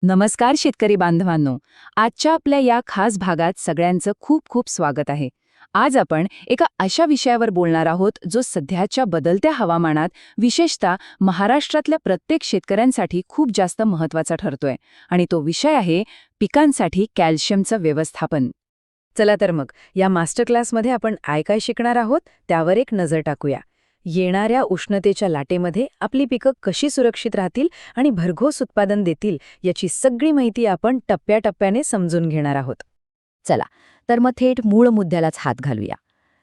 नमस्कार शेतकरी बांधवांनो. आजच्या आपल्या या खास भागात सगळ्यांचं खूप खूप स्वागत आहे. आज आपण एका अशा विषयावर बोलणार आहोत जो सध्याच्या बदलत्या हवामानात विशेषतः महाराष्ट्रातल्या प्रत्येक शेतकऱ्यांसाठी खूप जास्त महत्त्वाचा ठरतोय. आणि तो विषय आहे पिकांसाठी कॅल्शियमचं व्यवस्थापन. चला तर मग या मास्टर क्लासमध्ये आपण काय शिकणार आहोत त्यावर एक नजर टाकूया. येणाऱ्या उष्णतेच्या लाटेमध्ये आपली पिकं कशी सुरक्षित राहतील आणि भरघोस उत्पादन देतील याची सगळी माहिती आपण टप्प्याटप्प्याने समजून घेणार आहोत. चला तर मग थेट मूळ मुद्द्यालाच हात घालूया.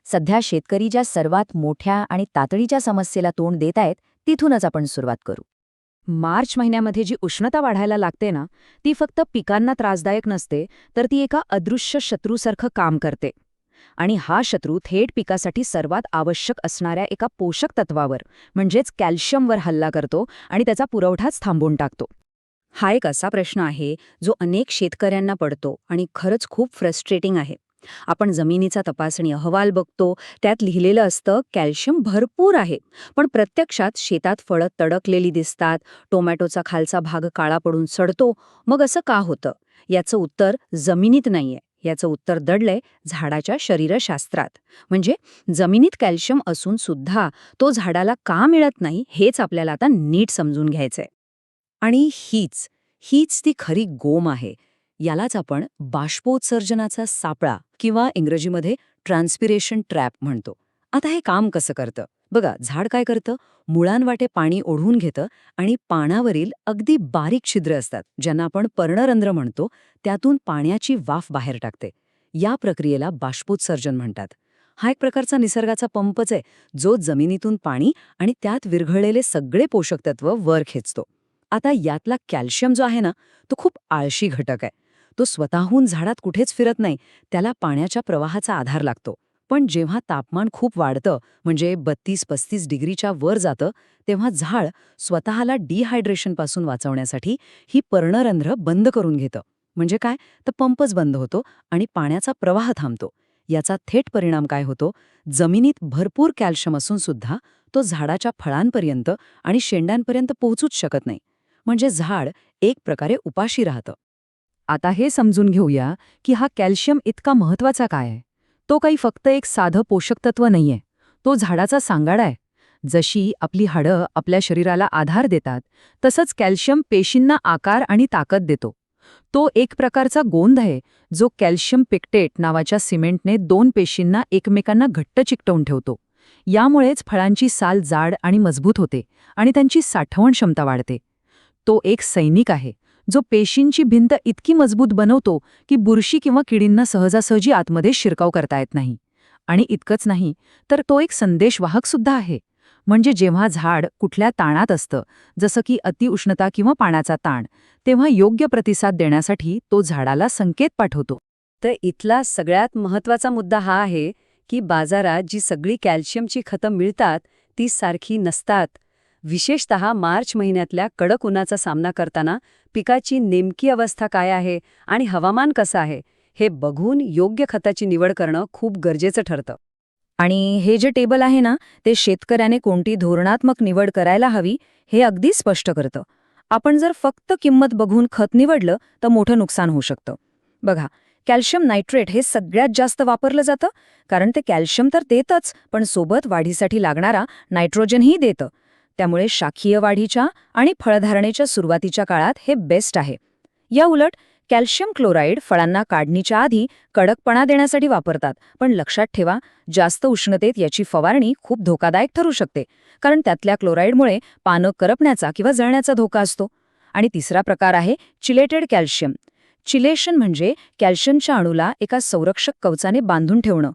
सध्या शेतकरी ज्या सर्वात मोठ्या आणि तातडीच्या समस्येला तोंड देत आहेत तिथूनच आपण सुरुवात करू. मार्च महिन्यामध्ये जी उष्णता वाढायला लागते ना, ती फक्त पिकांना त्रासदायक नसते, तर ती एका अदृश्य शत्रूसारखं काम करते. आणि हा शत्रू थेट पिकासाठी सर्वात आवश्यक असणाऱ्या एका पोषक तत्वावर म्हणजेच कॅल्शियमवर हल्ला करतो आणि त्याचा पुरवठाच थांबवून टाकतो. हा एक असा प्रश्न आहे जो अनेक शेतकऱ्यांना पडतो आणि खरंच खूप फ्रस्ट्रेटिंग आहे. आपण जमिनीचा तपासणी अहवाल बघतो, त्यात लिहिलेलं असतं कॅल्शियम भरपूर आहे, पण प्रत्यक्षात शेतात फळं तडकलेली दिसतात, टोमॅटोचा खालचा भाग काळा पडून सडतो. मग असं का होतं? याचं उत्तर जमिनीत नाहीये. याचं उत्तर दडलंय झाडाच्या शरीरशास्त्रात. म्हणजे जमिनीत कॅल्शियम असून सुद्धा तो झाडाला का मिळत नाही हेच आपल्याला आता नीट समजून घ्यायचंय. आणि हीच ती खरी गोम आहे. यालाच आपण बाष्पोत्सर्जनाचा सापळा किंवा इंग्रजीमध्ये ट्रान्स्पिरेशन ट्रॅप म्हणतो. आता हे काम कसं करतं? बघा, झाड काय करतं? मुळांवाटे पाणी ओढून घेतं आणि पानावरील अगदी बारीक छिद्र असतात, ज्यांना आपण पर्णरंध्र म्हणतो, त्यातून पाण्याची वाफ बाहेर टाकते. या प्रक्रियेला बाष्पोत्सर्जन म्हणतात. हा एक प्रकारचा निसर्गाचा पंपच आहे, जो जमिनीतून पाणी आणि त्यात विरघळलेले सगळे पोषक तत्व वर खेचतो. आता यातला कॅल्शियम जो आहे ना, तो खूप आळशी घटक आहे. तो स्वतःहून झाडात कुठेच फिरत नाही, त्याला पाण्याच्या प्रवाहाचा आधार लागतो. पण जेव्हा तापमान खूप वाढतं, म्हणजे 32-35 डिग्रीच्या वर जातं, तेव्हा झाड स्वतःला डिहायड्रेशनपासून वाचवण्यासाठी ही पर्णरंध्र बंद करून घेतं. म्हणजे काय? तर पंपच बंद होतो आणि पाण्याचा प्रवाह थांबतो. याचा थेट परिणाम काय होतो? जमिनीत भरपूर कॅल्शियम असून सुद्धा तो झाडाच्या फळांपर्यंत आणि शेंड्यांपर्यंत पोहोचूच शकत नाही. म्हणजे झाड एक प्रकारे उपाशी राहतं. आता हे समजून घेऊया की हा कॅल्शियम इतका महत्त्वाचा काय आहे. तो काही फक्त एक साधं पोषक तत्व नाहीये, तो झाडाचा सांगाडा आहे. जशी आपली हाडं आपल्या शरीराला आधार देतात, तसंच कॅल्शियम पेशींना आकार आणि ताकद देतो. तो एक प्रकारचा गोंद आहे, जो कॅल्शियम पेक्टेट नावाच्या सिमेंटने दोन पेशींना एकमेकांना घट्ट चिकटवून ठेवतो. यामुळेच फळांची साल जाड आणि मजबूत होते आणि त्यांची साठवण क्षमता वाढते. तो एक सैनिक आहे, जो पेशींची भिंत इतकी मजबूत बनवतो की बुरशी किंवा किडींना सहजासहजी आतमध्ये शिरकाव करता येत नाही. आणि इतकंच नाही, तर तो एक संदेशवाहक सुद्धा आहे. म्हणजे जेव्हा झाड कुठल्या ताणात असतं, जसं की अतिउष्णता किंवा पाण्याचा ताण, तेव्हा योग्य प्रतिसाद देण्यासाठी तो झाडाला संकेत पाठवतो. तर इथला सगळ्यात महत्त्वाचा मुद्दा हा आहे की बाजारात जी सगळी कॅल्शियमची खतं मिळतात ती सारखी नसतात. विशेषतः मार्च महिन्यातल्या कडक उन्हाचा सामना करताना पिकाची नेमकी अवस्था काय आहे आणि हवामान कसं आहे हे बघून योग्य खताची निवड करणं खूप गरजेचं ठरतं. आणि हे जे टेबल आहे ना, ते शेतकऱ्याने कोणती धोरणात्मक निवड करायला हवी हे अगदी स्पष्ट करतं. आपण जर फक्त किंमत बघून खत निवडलं तर मोठं नुकसान होऊ शकतं. बघा, कॅल्शियम नायट्रेट हे सगळ्यात जास्त वापरलं जातं, कारण ते कॅल्शियम तर देतच, पण सोबत वाढीसाठी लागणारा नायट्रोजनही देतं. त्यामुळे शाखीय वाढीच्या आणि फळधारणेच्या सुरुवातीच्या काळात हे बेस्ट आहे. या उलट कॅल्शियम क्लोराईड फळांना काढणीच्या आधी कडकपणा देण्यासाठी वापरतात, पण लक्षात ठेवा, जास्त उष्णतेत याची फवारणी खूप धोकादायक ठरू शकते, कारण त्यातल्या क्लोराईडमुळे पानं करपण्याचा किंवा जळण्याचा धोका असतो. आणि तिसरा प्रकार आहे चिलेटेड कॅल्शियम. चिलेशन म्हणजे कॅल्शियमच्या अणूला एका संरक्षक कवचाने बांधून ठेवणं.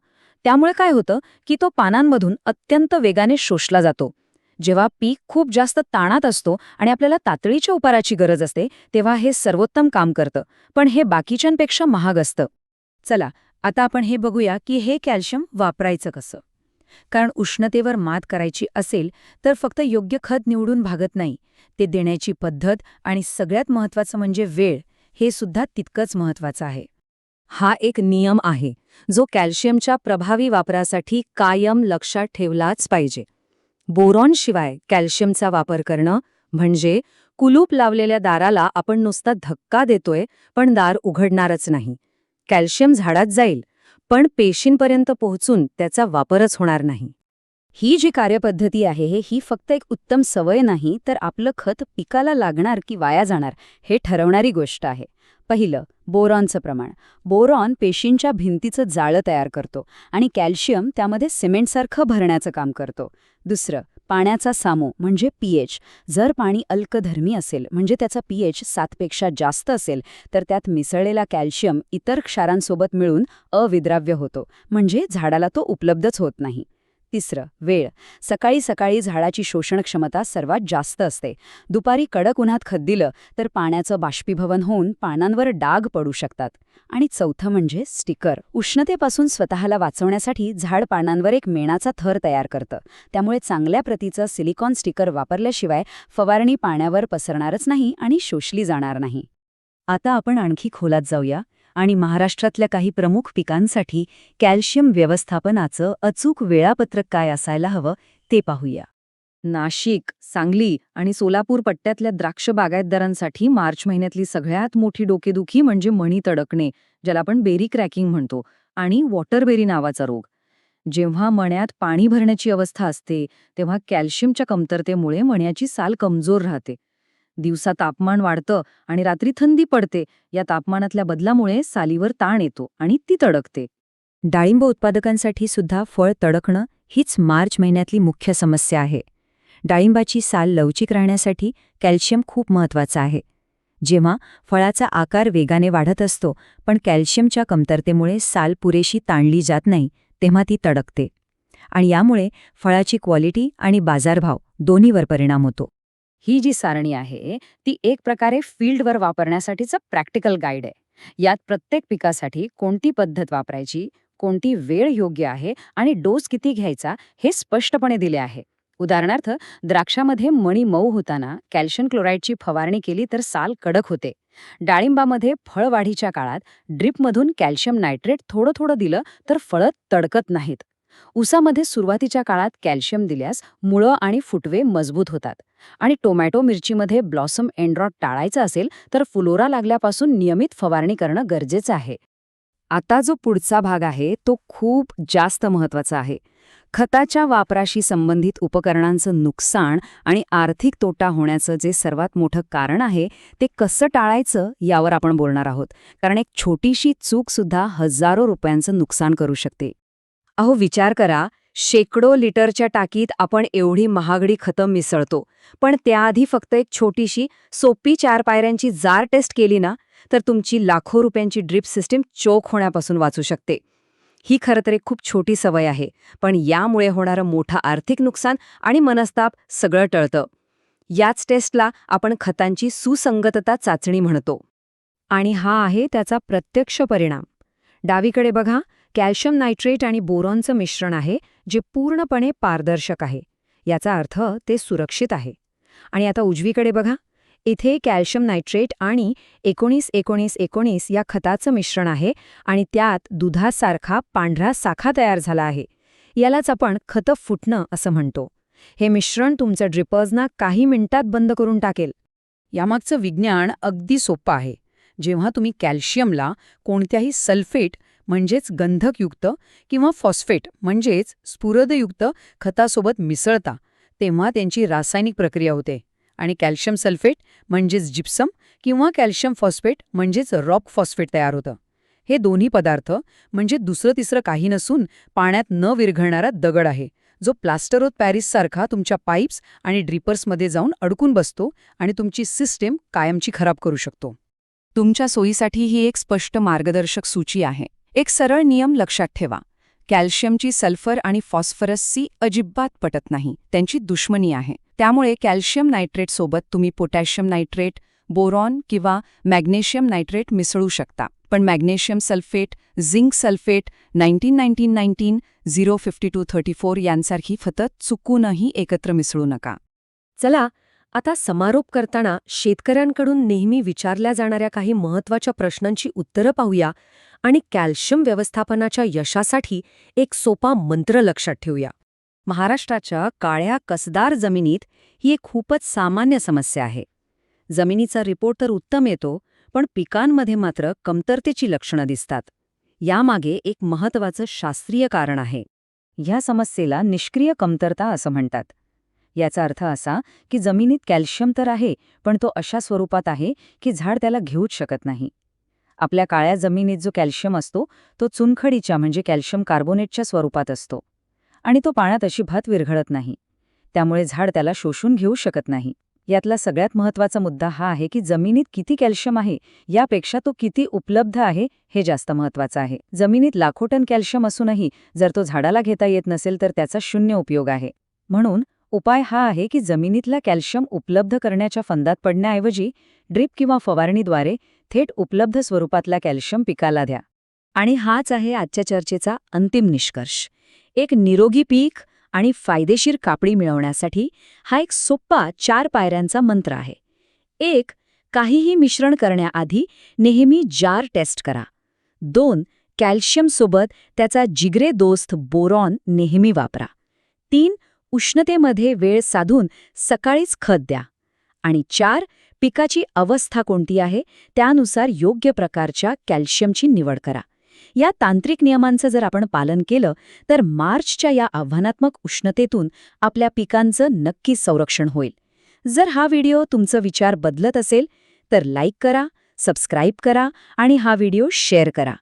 त्यामुळे काय होतं की तो पानांमधून अत्यंत वेगाने शोषला जातो. जेव्हा पीक खूप जास्त ताणात असतो आणि आपल्याला तातडीच्या उपाराची गरज असते, तेव्हा हे सर्वोत्तम काम करतं, पण हे बाकीच्यांपेक्षा महाग असतं. चला, आता आपण हे बघूया की हे कॅल्शियम वापरायचं कसं. कारण उष्णतेवर मात करायची असेल तर फक्त योग्य खत निवडून भागत नाही, ते देण्याची पद्धत आणि सगळ्यात महत्त्वाचं म्हणजे वेळ, हे सुद्धा तितकंच महत्त्वाचं आहे. हा एक नियम आहे जो कॅल्शियमच्या प्रभावी वापरासाठी कायम लक्षात ठेवलाच पाहिजे. बोरॉन शिवाय कॅल्शियमचा वापर करणं म्हणजे कुलूप लावलेल्या दाराला आपण नुसता धक्का देतोय, पण दार उघडणारच नाही. कॅल्शियम झाडात जाईल, पण पेशींपर्यंत पोहोचून त्याचा वापरच होणार नाही. ही जी कार्यपद्धती आहे ही फक्त एक उत्तम सवय नाही, तर आपलं खत पिकाला लागणार की वाया जाणार हे ठरवणारी गोष्ट आहे. पहिलं, बोरॉनचं प्रमाण. बोरॉन पेशींच्या भिंतीचं जाळं तयार करतो आणि कॅल्शियम त्यामध्ये सिमेंटसारखं भरण्याचं काम करतो. दुसरं, पाण्याचा सामो म्हणजे पीएच. जर पाणी अल्कधर्मी असेल म्हणजे त्याचा पीएच 7 पेक्षा जास्त असेल तर त्यात मिसळलेला कॅल्शियम इतर क्षारांसोबत मिळून अविद्राव्य होतो, म्हणजे झाडाला तो उपलब्धच होत नाही. तिसरं, वेळ. सकाळी सकाळी झाडाची शोषण क्षमता सर्वात जास्त असते. दुपारी कडक उन्हात खत दिलं तर पाण्याचं बाष्पीभवन होऊन पानांवर डाग पडू शकतात. आणि चौथं म्हणजे स्टिकर. उष्णतेपासून स्वतःला वाचवण्यासाठी झाड पानांवर एक मेणाचा थर तयार करतं. त्यामुळे चांगल्या प्रतीचं सिलिकॉन स्टिकर वापरल्याशिवाय फवारणी पाण्यावर पसरणारच नाही आणि शोषली जाणार नाही. आता आपण आणखी खोलात जाऊया आणि महाराष्ट्रातल्या काही प्रमुख पिकांसाठी कॅल्शियम व्यवस्थापनाचं अचूक वेळापत्रक काय असायला हवं ते पाहूया. नाशिक, सांगली आणि सोलापूर पट्ट्यातल्या द्राक्ष बागायतदारांसाठी मार्च महिन्यातली सगळ्यात मोठी डोकेदुखी म्हणजे मणी तडकणे, ज्याला आपण बेरी क्रॅकिंग म्हणतो, आणि वॉटरबेरी नावाचा रोग. जेव्हा मण्यात पाणी भरण्याची अवस्था असते तेव्हा कॅल्शियमच्या कमतरतेमुळे मण्याची साल कमजोर राहते. दिवसा तापमान वाढतं आणि रात्री थंडी पडते. या तापमानातल्या बदलामुळे सालीवर ताण येतो आणि ती तडकते. डाळिंब उत्पादकांसाठी सुद्धा फळ तडकणं हीच मार्च महिन्यातली मुख्य समस्या आहे. डाळिंबाची साल लवचिक राहण्यासाठी कॅल्शियम खूप महत्वाचं आहे. जेव्हा फळाचा आकार वेगाने वाढत असतो पण कॅल्शियमच्या कमतरतेमुळे साल पुरेशी ताणली जात नाही, तेव्हा ती तडकते. आणि यामुळे फळाची क्वालिटी आणि बाजारभाव दोन्हीवर परिणाम होतो. ही जी सारणी आहे ती एक प्रकारे फील्डवर वापरण्यासाठीचं प्रॅक्टिकल गाईड आहे. यात प्रत्येक पिकासाठी कोणती पद्धत वापरायची, कोणती वेळ योग्य आहे आणि डोस किती घ्यायचा हे स्पष्टपणे दिले आहे. उदाहरणार्थ, द्राक्षामध्ये मणी मऊ होताना कॅल्शियम क्लोराईडची फवारणी केली तर साल कडक होते. डाळिंबामध्ये फळवाढीच्या काळात ड्रिपमधून कॅल्शियम नायट्रेट थोडं थोडं दिलं तर फळं तडकत नाहीत. ऊसामध्ये सुरुवातीच्या काळात कॅल्शियम दिल्यास मुळं आणि फुटवे मजबूत होतात. आणि टोमॅटो मिरचीमध्ये ब्लॉसम एंड रॉट टाळायचा असेल तर फुलोरा लागल्यापासून नियमित फवारणी करणं गरजेचं आहे. आता जो पुढचा भाग आहे तो खूप जास्त महत्त्वाचा आहे. खताच्या वापराशी संबंधित उपकरणांचं नुकसान आणि आर्थिक तोटा होण्याचं जे सर्वात मोठं कारण आहे ते कसं टाळायचं यावर आपण बोलणार आहोत. कारण एक छोटीशी चूकसुद्धा हजारो रुपयांचं नुकसान करू शकते. अहो, विचार करा, शेकडो लिटरच्या टाकीत आपण एवढी महागडी खतं मिसळतो, पण त्याआधी फक्त एक छोटीशी सोपी 4 पायऱ्यांची जार टेस्ट केली ना तर तुमची लाखो रुपयांची ड्रिप सिस्टीम चोक होण्यापासून वाचू शकते. ही खरं तर एक खूप छोटी सवय आहे, पण यामुळे होणारं मोठं आर्थिक नुकसान आणि मनस्ताप सगळं टळतं. याच टेस्टला आपण खतांची सुसंगतता चाचणी म्हणतो. आणि हा आहे त्याचा प्रत्यक्ष परिणाम. डावीकडे बघा, कॅल्शियम नायट्रेट आणि बोरॉनचं मिश्रण आहे जे पूर्णपणे पारदर्शक आहे. याचा अर्थ ते सुरक्षित आहे. आणि आता उजवीकडे बघा, इथे कॅल्शियम नायट्रेट आणि 19-19-19 या खताचं मिश्रण आहे आणि त्यात दुधासारखा पांढरा साखा तयार झाला आहे. यालाच आपण खतं फुटणं असं म्हणतो. हे मिश्रण तुमचं ड्रिपर्सना काही मिनिटात बंद करून टाकेल. यामागचं विज्ञान अगदी सोपं आहे. जेव्हा तुम्ही कॅल्शियमला कोणत्याही सल्फेट म्हणजेच गंधकयुक्त किंवा फॉस्फेट म्हणजेच स्फुरदयुक्त खतासोबत मिसळता तेव्हा त्यांची रासायनिक प्रक्रिया होते आणि कॅल्शियम सल्फेट म्हणजेच जिप्सम किंवा कॅल्शियम फॉस्फेट म्हणजेच रॉक फॉस्फेट तयार होतं. हे दोन्ही पदार्थ म्हणजे दुसरं तिसरं काही नसून पाण्यात न विरघळणारा दगड आहे, जो प्लास्टर ऑफ पॅरिससारखा तुमच्या पाईप्स आणि ड्रिपर्समध्ये जाऊन अडकून बसतो आणि तुमची सिस्टीम कायमची खराब करू शकतो. तुमच्या सोयीसाठी ही एक स्पष्ट मार्गदर्शक सूची आहे. एक सरळ नियम लक्षात ठेवा. कॅल्शियमची सल्फर आणि फॉस्फरसची अजिबात पटत नाही, त्यांची दुश्मनी आहे. त्यामुळे कॅल्शियम नायट्रेटसोबत तुम्ही पोटॅशियम नायट्रेट, बोरॉन किंवा मॅग्नेशियम नायट्रेट मिसळू शकता. पण मॅग्नेशियम सल्फेट, झिंक सल्फेट, 19-19-19, 052-34 यांसारखी खतं चुकूनही एकत्र मिसळू नका. चला, आता समारोप करताना शेतकऱ्यांकडून नेहमी विचारल्या जाणाऱ्या काही महत्त्वाच्या प्रश्नांची उत्तरं पाहूया आणि कॅल्शियम व्यवस्थापनाच्या यशासाठी एक सोपा मंत्र लक्षात ठेवूया. महाराष्ट्राच्या काळ्या कसदार जमिनीत ही एक खूपच सामान्य समस्या आहे. जमिनीचा रिपोर्ट तर उत्तम येतो, पण पिकांमध्ये मात्र कमतरतेची लक्षणं दिसतात. यामागे एक महत्त्वाचं शास्त्रीय कारण आहे. ह्या समस्येला निष्क्रिय कमतरता असं म्हणतात. याचा अर्थ असा की जमिनीत कॅल्शियम तर आहे, पण तो अशा स्वरूपात आहे की झाड त्याला घेऊच शकत नाही. आपल्या काळ्या जमिनीत जो कॅल्शियम असतो तो चुनखडीच्या म्हणजे कॅल्शियम कार्बोनेटच्या स्वरूपात असतो आणि तो पाण्यात अजिबात विरघळत नाही. त्यामुळे झाड त्याला शोषून घेऊ शकत नाही. यातला सगळ्यात महत्त्वाचा मुद्दा हा आहे की जमिनीत किती कॅल्शियम आहे यापेक्षा तो किती उपलब्ध आहे हे जास्त महत्त्वाचं आहे. जमिनीत लाखो टन कॅल्शियम असूनही जर तो झाडाला घेता येत नसेल तर त्याचा शून्य उपयोग आहे. म्हणून उपाय हा आहे की जमिनीतला कॅल्शियम उपलब्ध करण्याच्या फंदात पडण्याऐवजी ड्रीप किंवा फवारणीद्वारे थेट उपलब्ध स्वरूपातला कॅल्शियम पिकाला द्या. आणि हाच आहे आजच्या चर्चेचा अंतिम निष्कर्ष. एक निरोगी पीक आणि फायदेशीर कापडी मिळवण्यासाठी हा एक सोप्पा 4 पायऱ्यांचा मंत्र आहे. 1. काहीही मिश्रण करण्याआधी नेहमी जार टेस्ट करा. 2. कॅल्शियमसोबत त्याचा जिगरे दोस्त बोरॉन नेहमी वापरा. 3. उष्णतेमध्ये वेळ साधून सकाळीच खत द्या. आणि 4. पिकाची अवस्था कोणती आहे त्यानुसार योग्य प्रकारच्या कॅल्शियमची निवड करा. या तांत्रिक नियमांचं जर आपण पालन केलं तर मार्चच्या या आव्हानात्मक उष्णतेतून आपल्या पिकांचं नक्कीच संरक्षण होईल. जर हा व्हिडिओ तुमचा विचार बदलत असेल तर लाईक करा, सबस्क्राईब करा आणि हा व्हिडिओ शेअर करा.